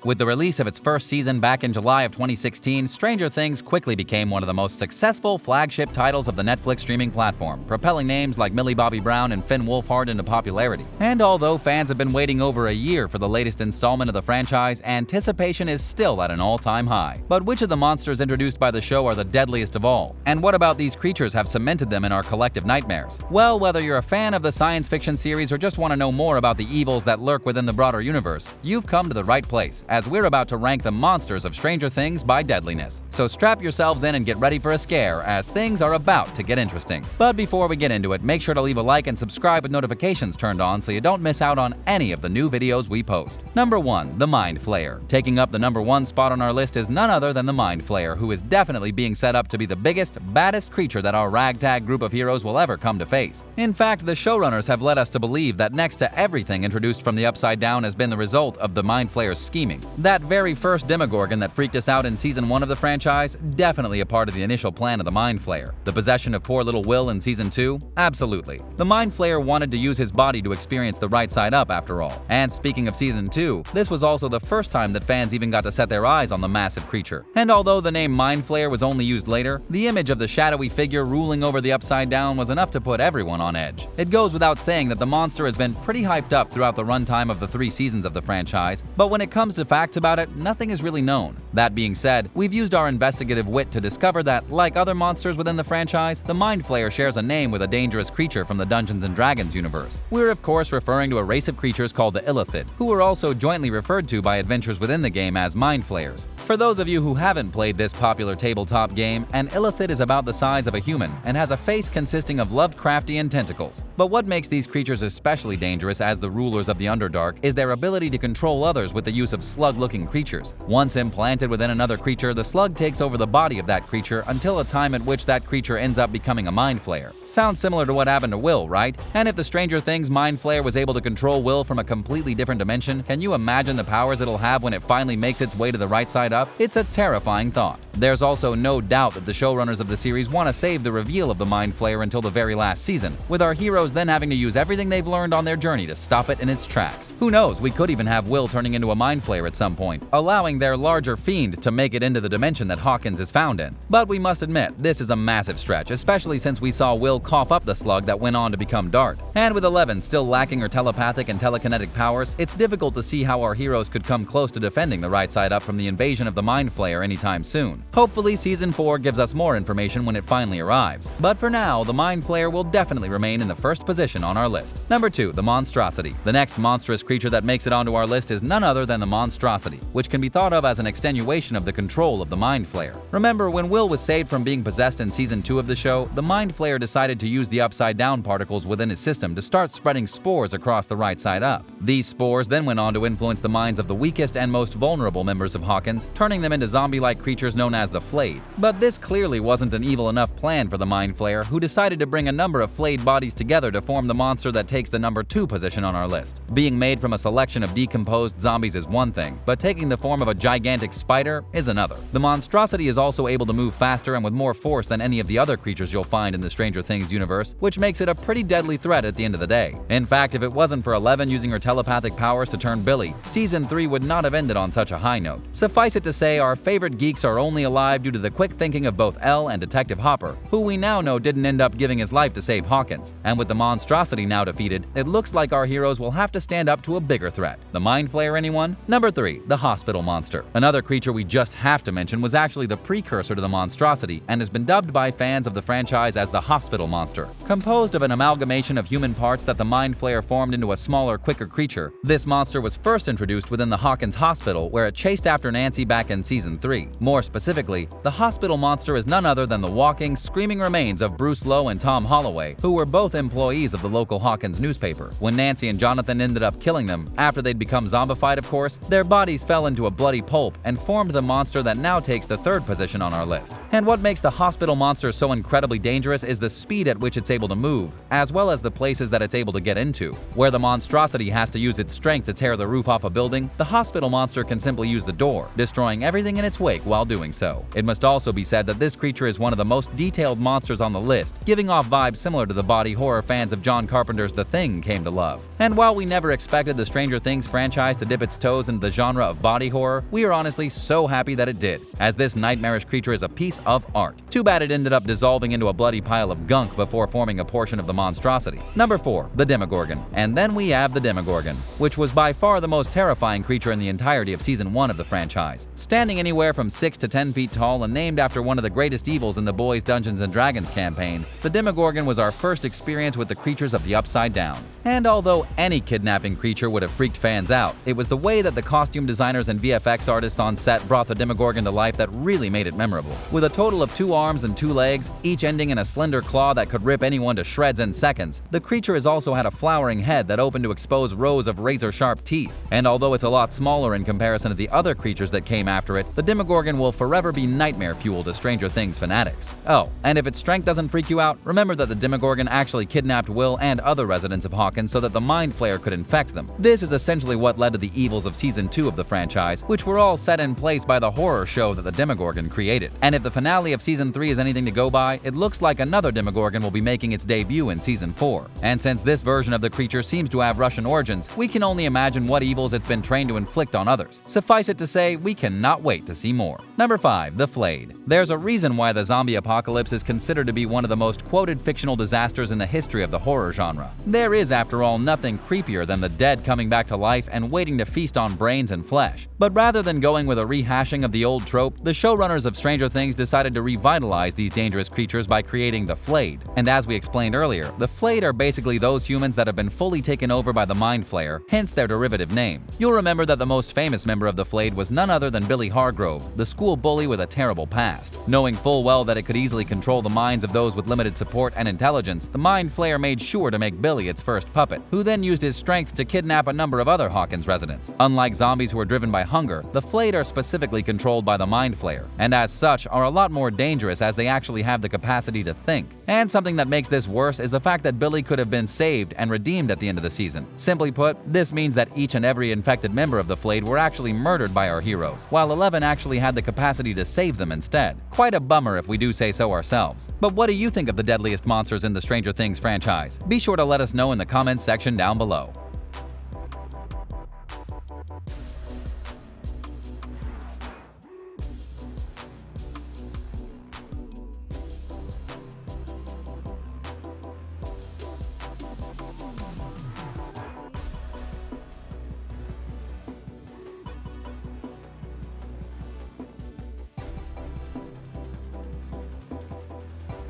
With the release of its first season back in July of 2016, Stranger Things quickly became one of the most successful flagship titles of the Netflix streaming platform, propelling names like Millie Bobby Brown and Finn Wolfhard into popularity. And although fans have been waiting over a year for the latest installment of the franchise, anticipation is still at an all-time high. But which of the monsters introduced by the show are the deadliest of all? And what about these creatures have cemented them in our collective nightmares? Well, whether you're a fan of the science fiction series or just want to know more about the evils that lurk within the broader universe, you've come to the right place, as we're about to rank the monsters of Stranger Things by deadliness. So strap yourselves in and get ready for a scare, as things are about to get interesting. But before we get into it, make sure to leave a like and subscribe with notifications turned on so you don't miss out on any of the new videos we post. Number 1. The Mind Flayer. Taking up the number 1 spot on our list is none other than the Mind Flayer, who is definitely being set up to be the biggest, baddest creature that our ragtag group of heroes will ever come to face. In fact, the showrunners have led us to believe that next to everything introduced from the Upside Down has been the result of the Mind Flayer's scheming. That very first Demogorgon that freaked us out in Season 1 of the franchise, definitely a part of the initial plan of the Mind Flayer. The possession of poor little Will in Season 2? Absolutely. The Mind Flayer wanted to use his body to experience the right side up after all. And speaking of Season 2, this was also the first time that fans even got to set their eyes on the massive creature. And although the name Mind Flayer was only used later, the image of the shadowy figure ruling over the Upside Down was enough to put everyone on edge. It goes without saying that the monster has been pretty hyped up throughout the runtime of the 3 seasons of the franchise, but when it comes to facts about it, nothing is really known. That being said, we've used our investigative wit to discover that, like other monsters within the franchise, the Mind Flayer shares a name with a dangerous creature from the Dungeons & Dragons universe. We're of course referring to a race of creatures called the Illithid, who are also jointly referred to by adventurers within the game as Mind Flayers. For those of you who haven't played this popular tabletop game, an Illithid is about the size of a human and has a face consisting of Lovecraftian tentacles. But what makes these creatures especially dangerous as the rulers of the Underdark is their ability to control others with the use of slug-looking creatures. Once implanted within another creature, the slug takes over the body of that creature until a time at which that creature ends up becoming a Mind Flayer. Sounds similar to what happened to Will, right? And if the Stranger Things Mind Flayer was able to control Will from a completely different dimension, can you imagine the powers it'll have when it finally makes its way to the right side up? It's a terrifying thought. There's also no doubt that the showrunners of the series want to save the reveal of the Mind Flayer until the very last season, with our heroes then having to use everything they've learned on their journey to stop it in its tracks. Who knows, we could even have Will turning into a Mind Flayer at some point, allowing their larger fiend to make it into the dimension that Hawkins is found in. But we must admit, this is a massive stretch, especially since we saw Will cough up the slug that went on to become Dart. And with Eleven still lacking her telepathic and telekinetic powers, it's difficult to see how our heroes could come close to defending the right side up from the invasion of the Mind Flayer anytime soon. Hopefully Season 4 gives us more information when it finally arrives. But for now, the Mind Flayer will definitely remain in the first position on our list. Number 2. The Monstrosity. The next monstrous creature that makes it onto our list is none other than the Monstrosity, which can be thought of as an extenuation of the control of the Mind Flayer. Remember, when Will was saved from being possessed in Season 2 of the show, the Mind Flayer decided to use the Upside Down particles within his system to start spreading spores across the right side up. These spores then went on to influence the minds of the weakest and most vulnerable members of Hawkins, turning them into zombie-like creatures known as the Flayed. But this clearly wasn't an evil enough plan for the Mind Flayer, who decided to bring a number of flayed bodies together to form the monster that takes the number 2 position on our list. Being made from a selection of decomposed zombies is one thing, but taking the form of a gigantic spider is another. The Monstrosity is also able to move faster and with more force than any of the other creatures you'll find in the Stranger Things universe, which makes it a pretty deadly threat at the end of the day. In fact, if it wasn't for Eleven using her telepathic powers to turn Billy, Season 3 would not have ended on such a high note. Suffice it to say, our favorite geeks are only alive due to the quick thinking of both Elle and Detective Hopper, who we now know didn't end up giving his life to save Hawkins. And with the Monstrosity now defeated, it looks like our heroes will have to stand up to a bigger threat. The Mind Flayer, anyone? Number 3. The Hospital Monster. Another creature we just have to mention was actually the precursor to the Monstrosity and has been dubbed by fans of the franchise as the Hospital Monster. Composed of an amalgamation of human parts that the Mind Flayer formed into a smaller, quicker creature, this monster was first introduced within the Hawkins Hospital, where it chased after Nancy back in Season 3. More specifically, the Hospital Monster is none other than the walking, screaming remains of Bruce Lowe and Tom Holloway, who were both employees of the local Hawkins newspaper. When Nancy and Jonathan ended up killing them, after they'd become zombified of course, their bodies fell into a bloody pulp and formed the monster that now takes the 3rd position on our list. And what makes the Hospital Monster so incredibly dangerous is the speed at which it's able to move, as well as the places that it's able to get into. Where the Monstrosity has to use its strength to tear the roof off a building, the Hospital Monster can simply use the door, destroying everything in its wake while doing so. It must also be said that this creature is one of the most detailed monsters on the list, giving off vibes similar to the body horror fans of John Carpenter's The Thing came to love. And while we never expected the Stranger Things franchise to dip its toes into the genre of body horror, we are honestly so happy that it did, as this nightmarish creature is a piece of art. Too bad it ended up dissolving into a bloody pile of gunk before forming a portion of the monstrosity. Number 4. The Demogorgon. And then we have the Demogorgon, which was by far the most terrifying creature in the entirety of Season 1 of the franchise. Standing anywhere from 6 to 10 feet tall and named after one of the greatest evils in the boys' Dungeons & Dragons campaign, the Demogorgon was our first experience with the creatures of the Upside Down. And although any kidnapping creature would have freaked fans out, it was the way that the costume designers and VFX artists on set brought the Demogorgon to life that really made it memorable. With a total of 2 arms and 2 legs, each ending in a slender claw that could rip anyone to shreds in seconds, the creature has also had a flowering head that opened to expose rows of razor-sharp teeth. And although it's a lot smaller in comparison to the other creatures that came after it, the Demogorgon will forever be nightmare fuel to Stranger Things fanatics. Oh, and if its strength doesn't freak you out, remember that the Demogorgon actually kidnapped Will and other residents of Hawkins so that the Mind Flayer could infect them. This is essentially what led to the evils of Season 2 of the franchise, which were all set in place by the horror show that the Demogorgon created. And if the finale of Season 3 is anything to go by, it looks like another Demogorgon will be making its debut in Season 4. And since this version of the creature seems to have Russian origins, we can only imagine what evils it's been trained to inflict on others. Suffice it to say, we cannot wait to see more. Number 5. The Flayed. There's a reason why the zombie apocalypse is considered to be one of the most quoted fictional disasters in the history of the horror genre. There is, after all, nothing creepier than the dead coming back to life and waiting to feast on brains and flesh. But rather than going with a rehashing of the old trope, the showrunners of Stranger Things decided to revitalize these dangerous creatures by creating the Flayed. And as we explained earlier, the Flayed are basically those humans that have been fully taken over by the Mind Flayer, hence their derivative name. You'll remember that the most famous member of the Flayed was none other than Billy Hargrove, the school bully with a terrible past. Knowing full well that it could easily control the minds of those with limited support and intelligence, the Mind Flayer made sure to make Billy its first puppet, who then used his strength to kidnap a number of other Hawkins residents. Unlike zombies who are driven by hunger, the Flayed are specifically controlled by the Mind Flayer, and as such are a lot more dangerous as they actually have the capacity to think. And something that makes this worse is the fact that Billy could have been saved and redeemed at the end of the season. Simply put, this means that each and every infected member of the Flayed were actually murdered by our heroes, while 11 actually had the capacity to save them instead. Quite a bummer if we do say so ourselves. But what do you think of the deadliest monsters in the Stranger Things franchise? Be sure to let us know in the comments section down below.